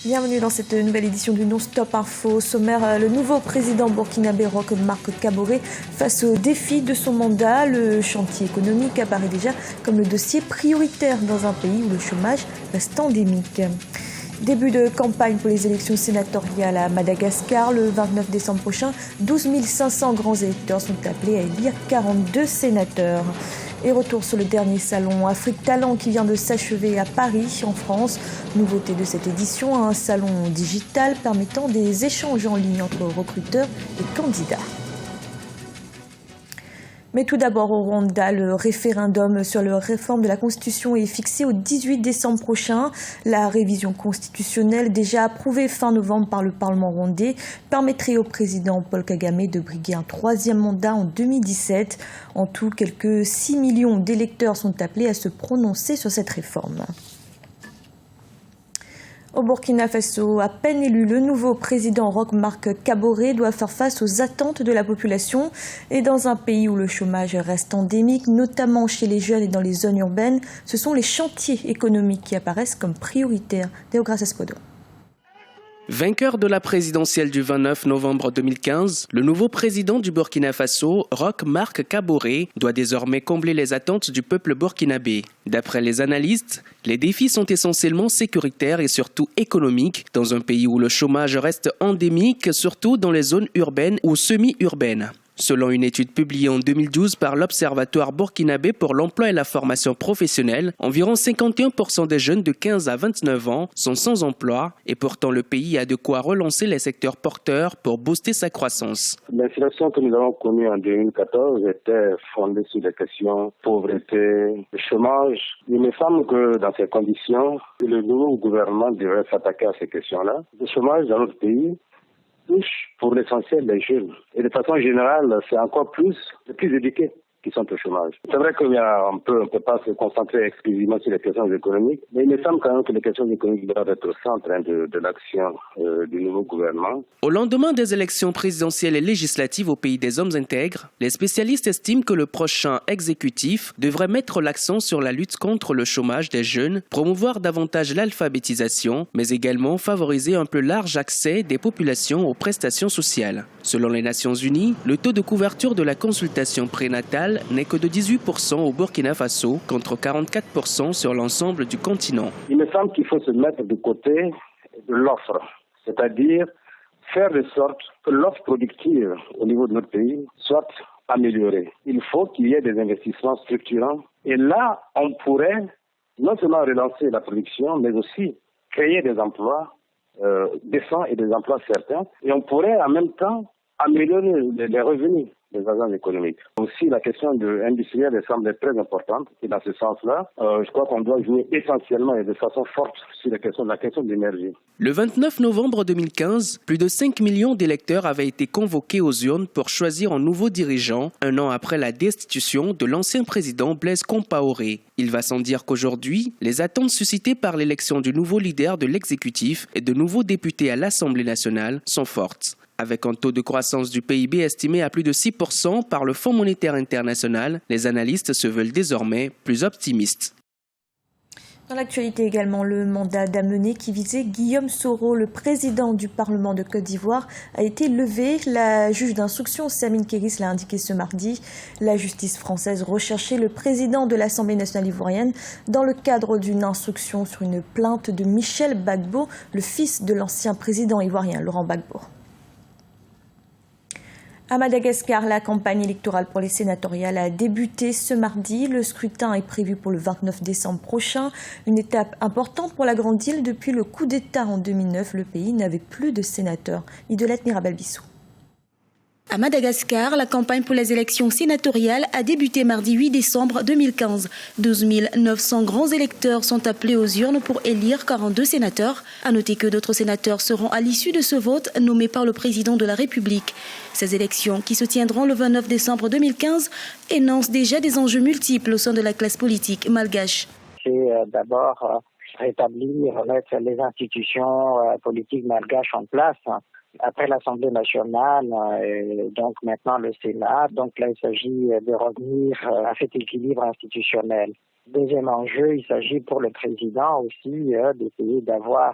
Bienvenue dans cette nouvelle édition du Non-Stop Info. Au sommaire, le nouveau président burkinabé Roch Marc Kaboré face aux défis de son mandat. Le chantier économique apparaît déjà comme le dossier prioritaire dans un pays où le chômage reste endémique. Début de campagne pour les élections sénatoriales à Madagascar. Le 29 décembre prochain, 12 500 grands électeurs sont appelés à élire 42 sénateurs. Et retour sur le dernier salon Afrique Talent qui vient de s'achever à Paris, en France. Nouveauté de cette édition, un salon digital permettant des échanges en ligne entre recruteurs et candidats. Mais tout d'abord au Rwanda, le référendum sur la réforme de la Constitution est fixé au 18 décembre prochain. La révision constitutionnelle, déjà approuvée fin novembre par le Parlement rwandais, permettrait au président Paul Kagame de briguer un troisième mandat en 2017. En tout, quelques 6 millions d'électeurs sont appelés à se prononcer sur cette réforme. Au Burkina Faso, à peine élu, le nouveau président Roch Marc Kaboré doit faire face aux attentes de la population. Et dans un pays où le chômage reste endémique, notamment chez les jeunes et dans les zones urbaines, ce sont les chantiers économiques qui apparaissent comme prioritaires. Deogratias Espodo. Vainqueur de la présidentielle du 29 novembre 2015, le nouveau président du Burkina Faso, Roch Marc Kaboré, doit désormais combler les attentes du peuple burkinabé. D'après les analystes, les défis sont essentiellement sécuritaires et surtout économiques dans un pays où le chômage reste endémique, surtout dans les zones urbaines ou semi-urbaines. Selon une étude publiée en 2012 par l'Observatoire burkinabé pour l'emploi et la formation professionnelle, environ 51% des jeunes de 15 à 29 ans sont sans emploi et pourtant le pays a de quoi relancer les secteurs porteurs pour booster sa croissance. L'inflation que nous avons connue en 2014 était fondée sur des questions pauvreté, chômage. Il me semble que dans ces conditions, le nouveau gouvernement devrait s'attaquer à ces questions-là. Le chômage dans notre pays touche pour l'essentiel les jeunes. Et de façon générale, c'est encore plus les plus éduqués qui sont au chômage. C'est vrai qu'on ne peut pas se concentrer exclusivement sur les questions économiques, mais il me semble quand même que les questions économiques doivent être au centre de l'action du nouveau gouvernement. Au lendemain des élections présidentielles et législatives au pays des hommes intègres, les spécialistes estiment que le prochain exécutif devrait mettre l'accent sur la lutte contre le chômage des jeunes, promouvoir davantage l'alphabétisation, mais également favoriser un plus large accès des populations aux prestations sociales. Selon les Nations Unies, le taux de couverture de la consultation prénatale n'est que de 18% au Burkina Faso contre 44% sur l'ensemble du continent. Il me semble qu'il faut se mettre du côté de l'offre, c'est-à-dire faire de sorte que l'offre productive au niveau de notre pays soit améliorée. Il faut qu'il y ait des investissements structurants et là, on pourrait non seulement relancer la production, mais aussi créer des emplois décents et des emplois certains et on pourrait en même temps améliorer les revenus des agents économiques. Aussi, la question industrielle semble très importante et dans ce sens-là, je crois qu'on doit jouer essentiellement et de façon forte sur la question de l'énergie. Le 29 novembre 2015, plus de 5 millions d'électeurs avaient été convoqués aux urnes pour choisir un nouveau dirigeant, un an après la destitution de l'ancien président Blaise Compaoré. Il va sans dire qu'aujourd'hui, les attentes suscitées par l'élection du nouveau leader de l'exécutif et de nouveaux députés à l'Assemblée nationale sont fortes. Avec un taux de croissance du PIB estimé à plus de 6% par le Fonds monétaire international, les analystes se veulent désormais plus optimistes. Dans l'actualité également, le mandat d'amener qui visait Guillaume Soro, le président du Parlement de Côte d'Ivoire, a été levé. La juge d'instruction Samine Kéris l'a indiqué ce mardi. La justice française recherchait le président de l'Assemblée nationale ivoirienne dans le cadre d'une instruction sur une plainte de Michel Gbagbo, le fils de l'ancien président ivoirien Laurent Gbagbo. À Madagascar, la campagne électorale pour les sénatoriales a débuté ce mardi. Le scrutin est prévu pour le 29 décembre prochain. Une étape importante pour la grande île. Depuis le coup d'État en 2009, le pays n'avait plus de sénateurs. Idolette Mirabel-Bissou. À Madagascar, la campagne pour les élections sénatoriales a débuté mardi 8 décembre 2015. 12 900 grands électeurs sont appelés aux urnes pour élire 42 sénateurs. À noter que d'autres sénateurs seront à l'issue de ce vote nommés par le président de la République. Ces élections, qui se tiendront le 29 décembre 2015, énoncent déjà des enjeux multiples au sein de la classe politique malgache. C'est d'abord rétablir, remettre les institutions politiques malgaches en place. Après l'Assemblée nationale, donc maintenant le Sénat, donc là il s'agit de revenir à cet équilibre institutionnel. Deuxième enjeu, il s'agit pour le président aussi d'essayer d'avoir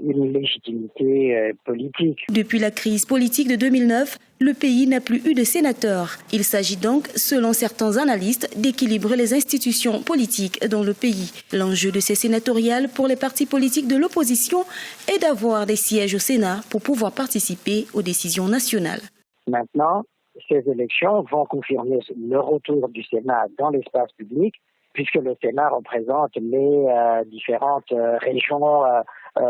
une légitimité politique. Depuis la crise politique de 2009, le pays n'a plus eu de sénateurs. Il s'agit donc, selon certains analystes, d'équilibrer les institutions politiques dans le pays. L'enjeu de ces sénatoriales pour les partis politiques de l'opposition est d'avoir des sièges au Sénat pour pouvoir participer aux décisions nationales. Maintenant, ces élections vont confirmer le retour du Sénat dans l'espace public, puisque le Sénat représente les différentes régions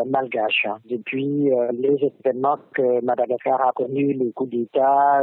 malgaches. Depuis les événements que Madagascar a connus, les coups d'État,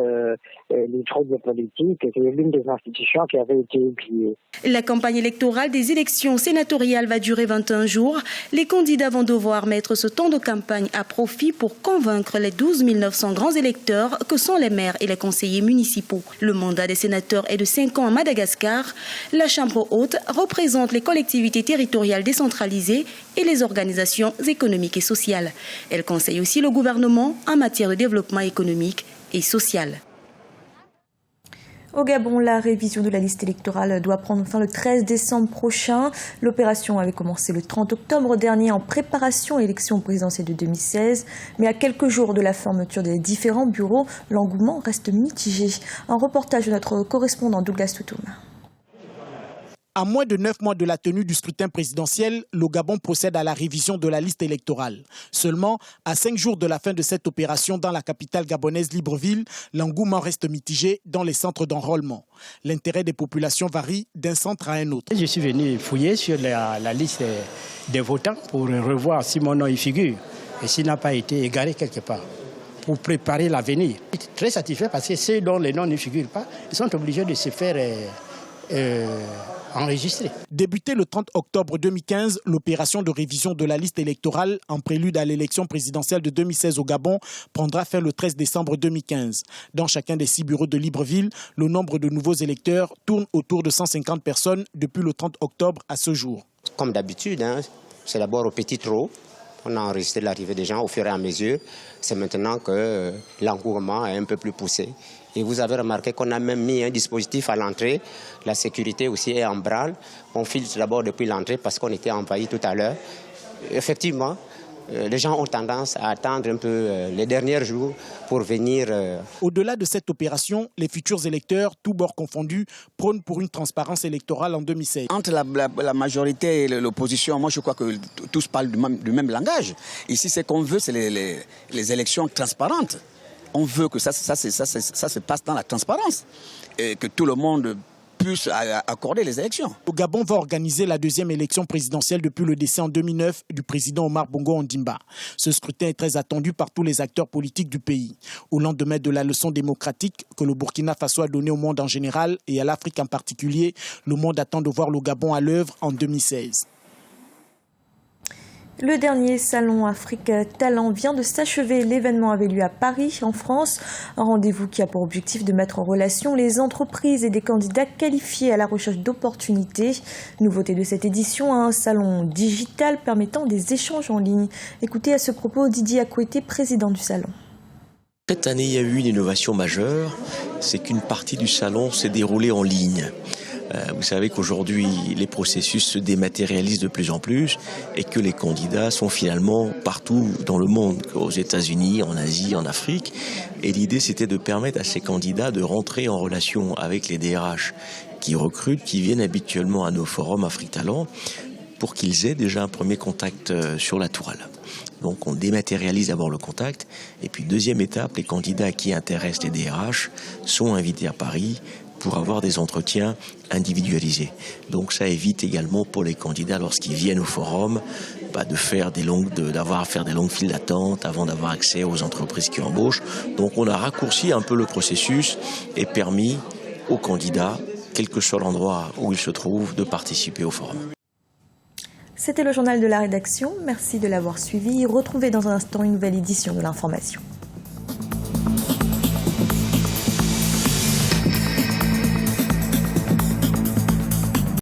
les troubles politiques, c'est l'une des institutions qui avait été oubliée. La campagne électorale des élections sénatoriales va durer 21 jours. Les candidats vont devoir mettre ce temps de campagne à profit pour convaincre les 12 900 grands électeurs que sont les maires et les conseillers municipaux. Le mandat des sénateurs est de 5 ans à Madagascar. La Chambre haute représente les collectivités territoriales décentralisées et les organisations économiques et sociales. Elle conseille aussi le gouvernement en matière de développement économique et social. Au Gabon, la révision de la liste électorale doit prendre fin le 13 décembre prochain. L'opération avait commencé le 30 octobre dernier en préparation à l'élection présidentielle de 2016. Mais à quelques jours de la fermeture des différents bureaux, l'engouement reste mitigé. Un reportage de notre correspondant Douglas Toutoum. À moins de 9 mois de la tenue du scrutin présidentiel, le Gabon procède à la révision de la liste électorale. Seulement, à 5 jours de la fin de cette opération dans la capitale gabonaise Libreville, l'engouement reste mitigé dans les centres d'enrôlement. L'intérêt des populations varie d'un centre à un autre. Je suis venu fouiller sur la liste des votants pour revoir si mon nom y figure et s'il n'a pas été égaré quelque part, pour préparer l'avenir. Je suis très satisfait parce que ceux dont les noms ne figurent pas, ils sont obligés de se faire enregistré. Débutée le 30 octobre 2015, l'opération de révision de la liste électorale en prélude à l'élection présidentielle de 2016 au Gabon prendra fin le 13 décembre 2015. Dans chacun des 6 bureaux de Libreville, le nombre de nouveaux électeurs tourne autour de 150 personnes depuis le 30 octobre à ce jour. Comme d'habitude, c'est d'abord au petit trot. On a enregistré l'arrivée des gens au fur et à mesure. C'est maintenant que l'engouement est un peu plus poussé. Et vous avez remarqué qu'on a même mis un dispositif à l'entrée. La sécurité aussi est en branle. On filtre d'abord depuis l'entrée parce qu'on était envahi tout à l'heure. Effectivement, les gens ont tendance à attendre un peu les derniers jours pour venir. Au-delà de cette opération, les futurs électeurs, tous bords confondus, prônent pour une transparence électorale en 2016. Entre la majorité et l'opposition, moi je crois que tous parlent du même langage. Ici, ce qu'on veut, c'est les élections transparentes. On veut que ça se passe dans la transparence et que tout le monde puisse accorder les élections. Le Gabon va organiser la deuxième élection présidentielle depuis le décès en 2009 du président Omar Bongo Ondimba. Ce scrutin est très attendu par tous les acteurs politiques du pays. Au lendemain de la leçon démocratique que le Burkina Faso a donnée au monde en général et à l'Afrique en particulier, le monde attend de voir le Gabon à l'œuvre en 2016. Le dernier salon Afrique Talent vient de s'achever. L'événement avait lieu à Paris, en France. Un rendez-vous qui a pour objectif de mettre en relation les entreprises et des candidats qualifiés à la recherche d'opportunités. Nouveauté de cette édition, un salon digital permettant des échanges en ligne. Écoutez à ce propos Didier Akoueté, président du salon. Cette année, il y a eu une innovation majeure, c'est qu'une partie du salon s'est déroulée en ligne. Vous savez qu'aujourd'hui, les processus se dématérialisent de plus en plus et que les candidats sont finalement partout dans le monde, aux États-Unis, en Asie, en Afrique. Et l'idée, c'était de permettre à ces candidats de rentrer en relation avec les DRH qui recrutent, qui viennent habituellement à nos forums Afrique Talent, pour qu'ils aient déjà un premier contact sur la toile. Donc on dématérialise d'abord le contact et puis deuxième étape, les candidats qui intéressent les DRH sont invités à Paris pour avoir des entretiens individualisés. Donc ça évite également pour les candidats lorsqu'ils viennent au forum d'avoir à faire des longues files d'attente avant d'avoir accès aux entreprises qui embauchent. Donc on a raccourci un peu le processus et permis aux candidats, quel que soit l'endroit où ils se trouvent, de participer au forum. C'était le journal de la rédaction. Merci de l'avoir suivi. Retrouvez dans un instant une nouvelle édition de l'information.